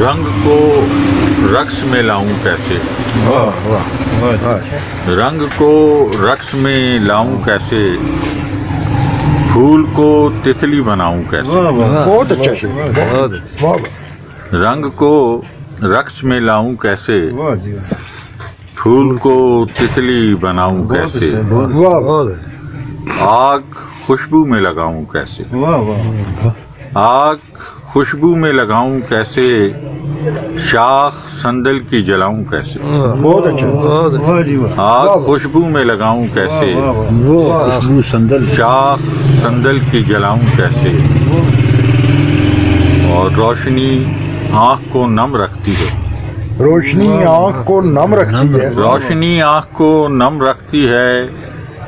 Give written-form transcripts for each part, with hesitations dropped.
रंग को रक्स में लाऊं कैसे, रंग को रक्स में लाऊं कैसे, फूल को तितली बनाऊं कैसे। बहुत अच्छा, रंग को रक्स में लाऊं कैसे, फूल को तितली बनाऊं कैसे, आग खुशबू में लगाऊं कैसे, आग खुशबू में लगाऊं कैसे, शाख संदल की जलाऊं कैसे। बहुत अच्छा, आग खुशबू में लगाऊं कैसे, शाख संदल की जलाऊं कैसे। और रोशनी आँख को नम रखती है, रोशनी आँख को नम रखती है, रोशनी आँख को नम रखती है,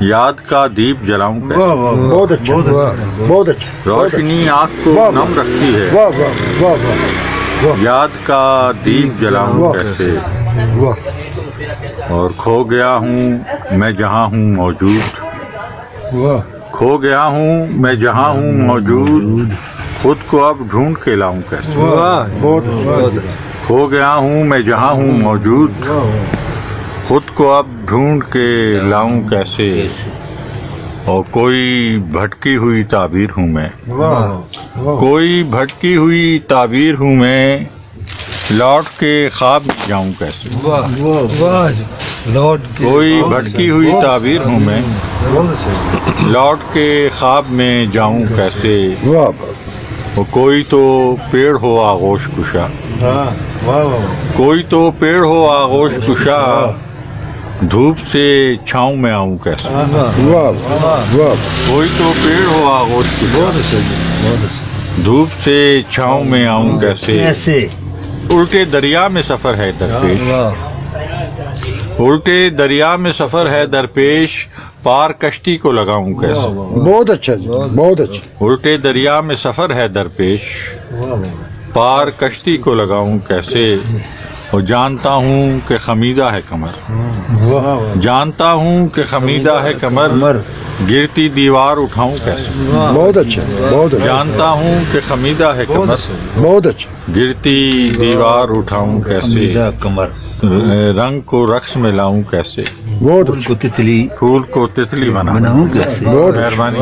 याद का दीप जलाऊं कैसे। बहुत अच्छा, बहुत अच्छा। रोशनी आँख को नम रखती है, वाह वाह वाह वाह, याद का दीप जलाऊं कैसे। और खो गया हूँ मैं जहाँ हूँ मौजूद, खो गया हूँ मैं जहाँ हूँ मौजूद, खुद को अब ढूंढ के लाऊं कैसे। खो गया हूँ मैं जहाँ हूँ मौजूद, खुद को अब ढूंढ के लाऊं कैसे। और कोई भटकी हुई ताबीर हूँ मैं, कोई भटकी हुई ताबीर हूँ मैं, लौट के ख्वाब में जाऊं कैसे। कोई भटकी हुई ताबीर हूँ मैं, लौट के ख्वाब में जाऊं कैसे। वो कोई तो पेड़ हो आगोश कुशा, कोई तो पेड़ हो आगोश कुशा, धूप से छाँव में आऊं कैसे। कोई तो पेड़ हो आगोश कुशा, धूप से छाँव में आऊं कैसे। उल्टे दरिया में सफर है दरपेश, उल्टे दरिया में सफर है दरपेश, पार कश्ती को लगाऊं कैसे। बहुत अच्छा जी, बहुत अच्छा। उल्टे दरिया में सफर है दरपेश, पार कश्ती को लगाऊं कैसे। और जानता हूँ कि खमीदा है कमर, जानता हूँ कि खमीदा है कमर, गिरती दीवार उठाऊं कैसे। बहुत अच्छा, बहुत अच्छा। जानता हूँ कि खमीदा है कमर, बहुत अच्छा। गिरती दीवार उठाऊं कैसे। कमर रंग को रक्स में लाऊं कैसे, बहुत को तितली फूल को तितली बनाऊं कैसे। मेहरबानी।